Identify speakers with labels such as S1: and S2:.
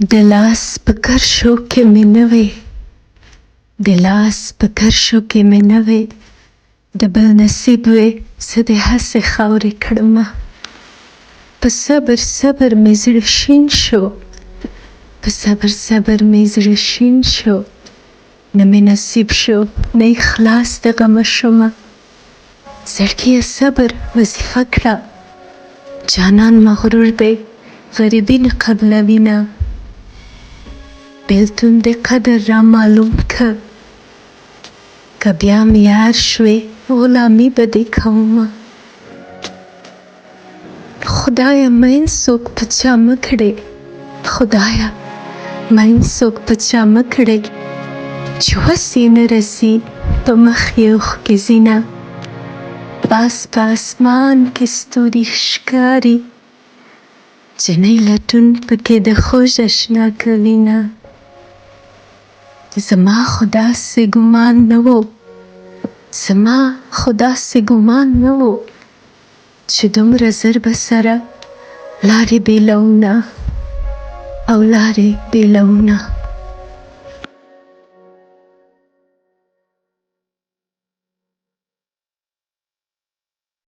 S1: د لاس په کرښو کې مې نه وې، د لاس په کرښو کې مې نه وې، د بل نصیب وې زه دې هسې خاورې کړمه. په صبر صبر مې زړه شین شو، په صبر صبر مې زړه شین شو، نه مې نصیب شو نه یې خلاص د غمه شومه. زړګیه صبر وظیفه کړه، جانان مغرور دی غریبي نه قبلوینه. بېلتون دې قدر را معلوم که، که بیا مې یار شوې غلامي به دې کومه. خدایه مین څوک په چا مه کړې، خدایه مین څوک په چا مه کړې، چې وس یې نه رسي په مخ یې اوښکې ځینه. باز په اسمان کې ستوري ښکاري، جنۍ لټون پکې د خوږ اشنا کوینه. زما خو داسې ګمان نه و، زما خو داسې ګمان نه و، چې دومره ژر به سره لارې بېلوونه او لارې بېلوونه.